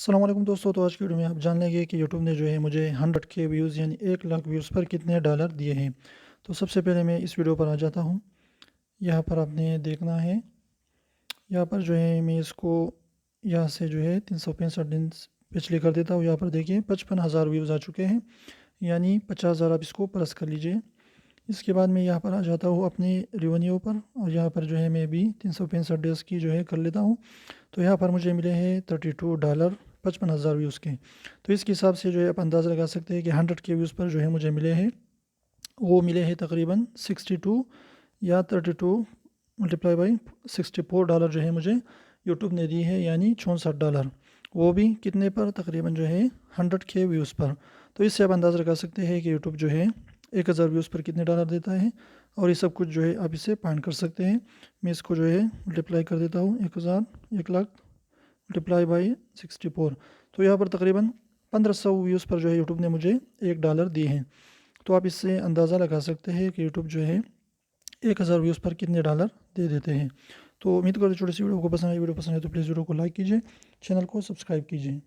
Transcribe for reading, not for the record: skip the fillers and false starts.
अस्सलाम वालेकुम दोस्तों। तो आज की वीडियो में आप जान लेंगे कि यूट्यूब ने जो है मुझे 100K व्यूज़ यानी 1 लाख व्यूज़ पर कितने डॉलर दिए हैं। तो सबसे पहले मैं इस वीडियो पर आ जाता हूँ। यहाँ पर आपने देखना है, यहाँ पर जो है मैं इसको यहाँ से जो है 365 दिन पिछले कर देता हूँ। यहाँ पर देखिए 55,000 व्यूज़ आ चुके हैं, यानी 50,000 आप इसको प्लस कर लीजिए। इसके बाद मैं यहाँ पर आ जाता हूँ अपने रेवेन्यू पर, और यहाँ पर जो है मैं भी 365 डेज़ की जो है कर लेता हूँ। तो यहाँ पर मुझे मिले हैं $32, 55,000 व्यूज़ के। तो इसके हिसाब से जो है आप अंदाज़ा लगा सकते हैं कि 100K व्यूज़ पर जो है मुझे मिले हैं, वो मिले हैं तकरीबन 62 या 32 मल्टीप्लाई बाई $64 जो है मुझे यूट्यूब ने दी है, यानी $64। वो भी कितने पर? तकरीबन जो है 100K व्यूज़ पर। तो इससे आप अंदाज़ा लगा सकते हैं कि यूट्यूब जो है 1,000 व्यूज़ पर कितने डॉलर देता है, और ये सब कुछ जो है आप इसे फाइंड कर सकते हैं। मैं इसको जो है मल्टीप्लाई कर देता हूँ, 1,000 1 लाख मल्टीप्लाई बाई 64। तो यहाँ पर तकरीबन 1,500 व्यूज़ पर जो है यूट्यूब ने मुझे $1 दिए हैं। तो आप इससे अंदाज़ा लगा सकते हैं कि यूट्यूब जो है 1,000 व्यूज़ पर कितने डॉलर दे देते हैं। तो उम्मीद करते छोटी सी वीडियो को पसंद आई। वीडियो पसंद है तो प्लीज़ वीडियो को लाइक कीजिए, चैनल को सब्सक्राइब कीजिए।